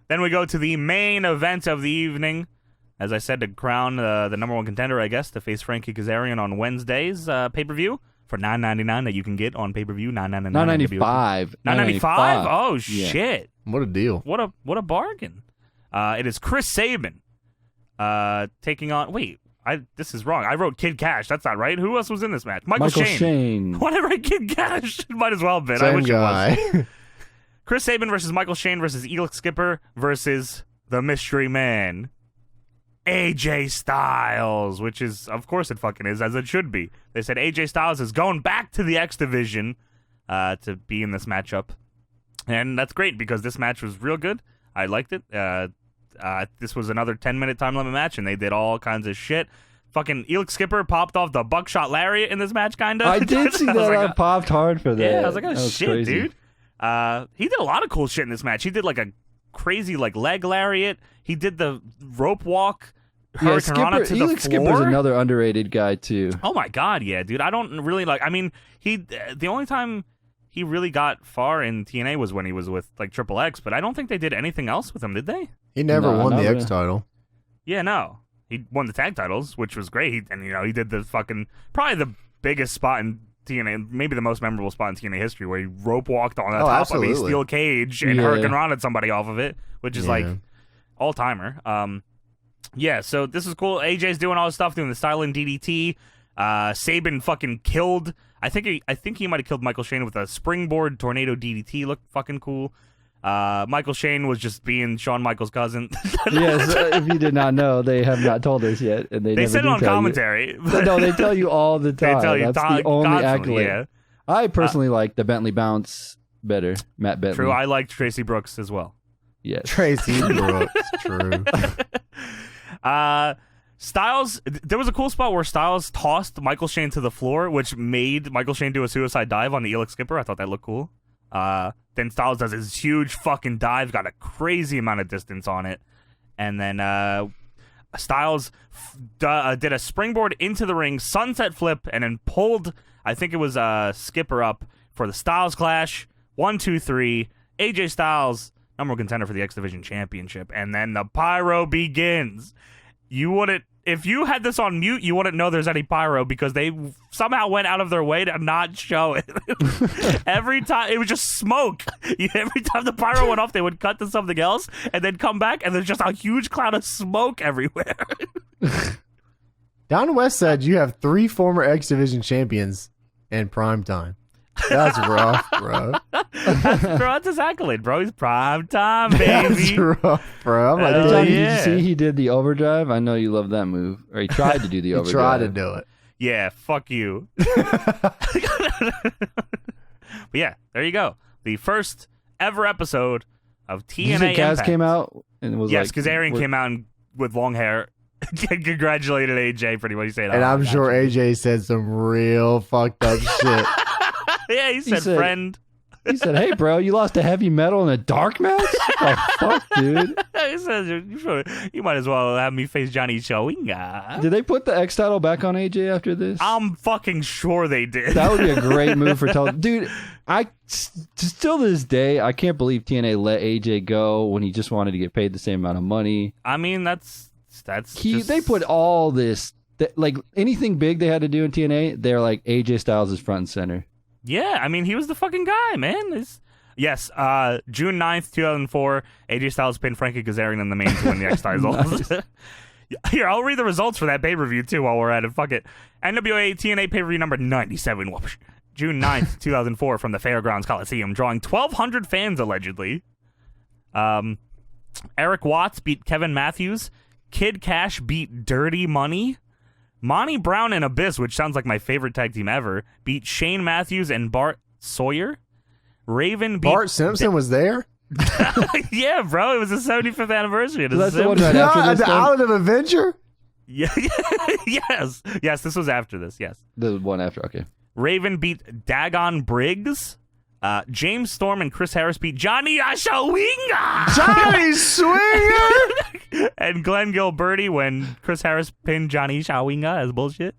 Then we go to the main event of the evening. As I said, to crown the number one contender, I guess, to face Frankie Kazarian on Wednesday's pay-per-view for $9.99 that you can get on pay-per-view. $9.99. $9.95. $9.95? Oh, Yeah. shit. What a deal. What a bargain. It is Chris Sabin taking on... Wait, this is wrong. I wrote Kid Cash. That's not right. Who else was in this match? Michael Shane. Why did I write Kid Cash? Might as well have been. Same I wish guy. it was. Chris Sabin versus Michael Shane versus Elix Skipper versus the Mystery Man, AJ Styles, which is, of course it fucking is, as it should be. They said AJ Styles is going back to the X Division to be in this matchup. And that's great because this match was real good. I liked it. This was another 10-minute time limit match, and they did all kinds of shit. Fucking Elix Skipper popped off the buckshot lariat in this match, kind of. I did see that. I popped hard for that. Yeah, I was like, oh, that shit, crazy. dude. He did a lot of cool shit in this match. He did like a crazy like leg lariat. He did the rope walk. Yeah, Hurricane to the Elix Skipper's floor. another underrated guy too. Oh my god, yeah, dude. I don't really like. I mean, the only time he really got far in TNA was when he was with like Triple X, but I don't think they did anything else with him, did they? He never won the not X title. Yeah, no. He won the tag titles, which was great, and he did the fucking probably the biggest spot in TNA, maybe the most memorable spot in TNA history, where he rope walked on the top absolutely. of a steel cage and Hurricane Rona'd somebody off of it, which is like all timer. Yeah, so this is cool. AJ's doing all this stuff, doing the styling DDT. Sabin fucking killed. I think he might have killed Michael Shane with a springboard tornado DDT. Looked fucking cool. Michael Shane was just being Shawn Michaels' cousin. Yes, if you did not know, they have not told us yet, and they never said it do on tell commentary. You. No, they tell you all the time. They tell you That's the only constantly, accolade. yeah. I personally like the Bentley Bounce better, Matt Bentley. True, I liked Tracy Brooks as well. Yes. Tracy Brooks. True. Styles, there was a cool spot where Styles tossed Michael Shane to the floor, which made Michael Shane do a suicide dive on the Elix Skipper. I thought that looked cool. Then Styles does his huge fucking dive, got a crazy amount of distance on it. And then Styles did a springboard into the ring, sunset flip, and then pulled, I think it was Skipper up for the Styles Clash. 1, 2, 3. AJ Styles, number one contender for the X Division Championship. And then the pyro begins. You wouldn't, if you had this on mute, you wouldn't know there's any pyro because they somehow went out of their way to not show it. Every time, it was just smoke. Every time the pyro went off, they would cut to something else and then come back, and there's just a huge cloud of smoke everywhere. Down West said you have 3 former X Division champions in prime time. That's rough, bro. That's his accolade, bro. He's prime time, baby. That's rough, bro. I'm like, Hell Johnny, yeah. did you see he did the overdrive? I know you love that move. Or he tried to do the he overdrive. tried to do it. Yeah, fuck you. But yeah, there you go. The first ever episode of Did you TNA say Kaz Impact. came out and was Yes, like, because Arian we're- came out with long hair. Congratulated AJ, pretty much. He said, And "Oh, I'm gotcha." sure AJ said some real fucked up shit. Yeah, he said, said- friend. He said, "Hey, bro, you lost to heavy metal in a dark match? The fuck, dude? He says, you might as well have me face Johnny Chowinga. Did they put the X title back on AJ after this? I'm fucking sure they did. That would be a great move for television. Dude, still to this day, I can't believe TNA let AJ go when he just wanted to get paid the same amount of money. I mean, that's just... They put all this, like anything big they had to do in TNA, they're like, AJ Styles is front and center. Yeah, I mean, he was the fucking guy, man. Yes, June 9th, 2004, AJ Styles pinned Frankie Kazarian in the main to win the X titles. Here, I'll read the results for that pay-per-view, too, while we're at it. Fuck it. NWA TNA pay-per-view number 97. Whoosh. June 9th, 2004, from the Fairgrounds Coliseum, drawing 1,200 fans, allegedly. Eric Watts beat Kevin Matthews. Kid Cash beat Dirty Money. Monty Brown and Abyss, which sounds like my favorite tag team ever, beat Shane Matthews and Bart Sawyer. Raven beat... Bart Simpson was there? Yeah, bro. It was the 75th anniversary. So that's the one right No, after at this. the then? Island of Adventure? Yeah. Yes. Yes, this was after this. Yes. The one after, okay. Raven beat Dagon Briggs. James Storm and Chris Harris beat Johnny Ashawinga. Johnny Swinger! And Glenn Gilberti when Chris Harris pinned Johnny Shawinga as bullshit.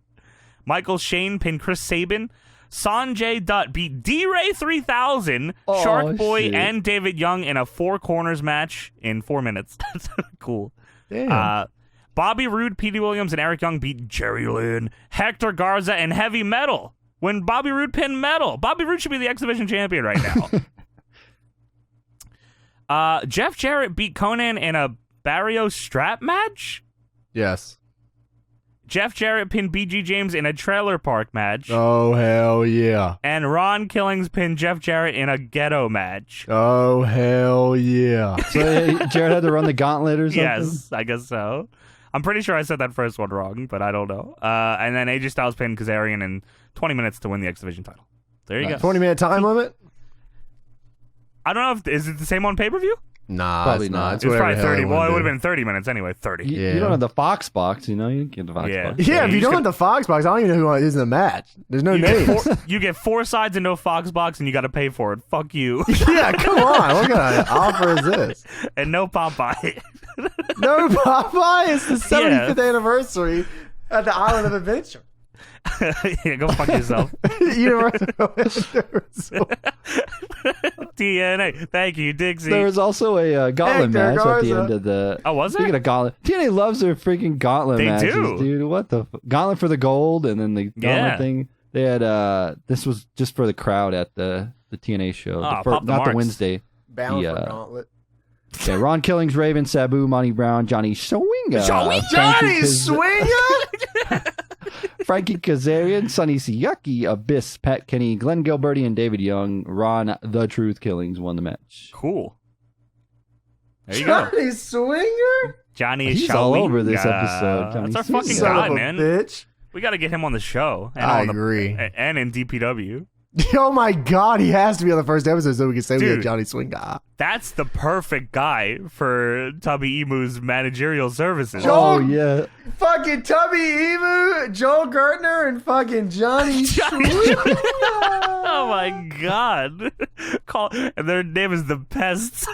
Michael Shane pinned Chris Sabin. Sanjay Dutt beat D-Ray 3000, Oh, Sharkboy, shit. and David Young in a 4 corners match in 4 minutes. That's cool. Damn. Bobby Roode, Petey Williams, and Eric Young beat Jerry Lynn, Hector Garza, and Heavy Metal when Bobby Roode pinned Metal. Bobby Roode should be the X Division champion right now. Jeff Jarrett beat Conan in a Barrio strap match. Yes. Jeff Jarrett pinned BG James in a trailer park match. Oh, hell yeah. And Ron Killings pinned Jeff Jarrett in a ghetto match. Oh, hell yeah. So Jared had to run the gauntlet or something? Yes, I guess so. I'm pretty sure I said that first one wrong, but I don't know. And then AJ Styles pinned Kazarian in 20 minutes to win the X Division title. There you go. 20-minute time limit? I don't know if is it the same on pay-per-view? Nah, Probably it's not. not. It's probably 30. Well, it would have been. been 30 minutes anyway. 30. You don't have the Fox box, you know? You get the Fox Yeah. box. Yeah, if you you just don't got- have the Fox box, I don't even know who is in the match. There's no You names. get 4 sides and no Fox box, and you got to pay for it. Fuck you. Yeah, come on. What kind of offer is this? And no Popeye. No Popeye. It's the 75th Yeah. anniversary at the Island of Adventure. Yeah, go fuck yourself. Universal. TNA. Thank you, Dixie. There was also a gauntlet Hector match at the Garza. end of the... Oh, was Speaking there? of gauntlet, TNA loves their freaking gauntlet They matches, do. dude. What the... Gauntlet for the gold, and then the gauntlet Yeah. thing. They had... This was just for the crowd at the TNA show. Oh, The pop the not marks. the Wednesday. Bound Yeah. for Gauntlet. Yeah, Ron Killings, Raven, Sabu, Monty Brown, Johnny Showinga. Johnny Swinger? Frankie Kazarian, Sonny Siyaki, Abyss, Pat Kenny, Glenn Gilberti, and David Young. Ron The Truth Killings won the match. Cool. There you go. Johnny Swinger? Johnny He's all Shawinga. over this episode, Johnny. That's our fucking Son guy, of a man. bitch. We got to get him on the show. And I on agree. And in DPW. Oh my God, he has to be on the first episode so we can say we Dude. had Johnny Swinger. That's the perfect guy for Tubby Emu's managerial services. Oh, yeah. Fucking Tubby Emu, Joel Gertner, and fucking Johnny Swinger. Oh my God. And their name is the Pests.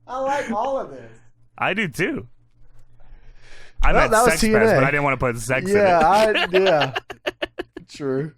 I like all of this. I do too. I Well, meant that was Sex Pest, TNA. but I didn't want to put sex Yeah, in it. yeah. True.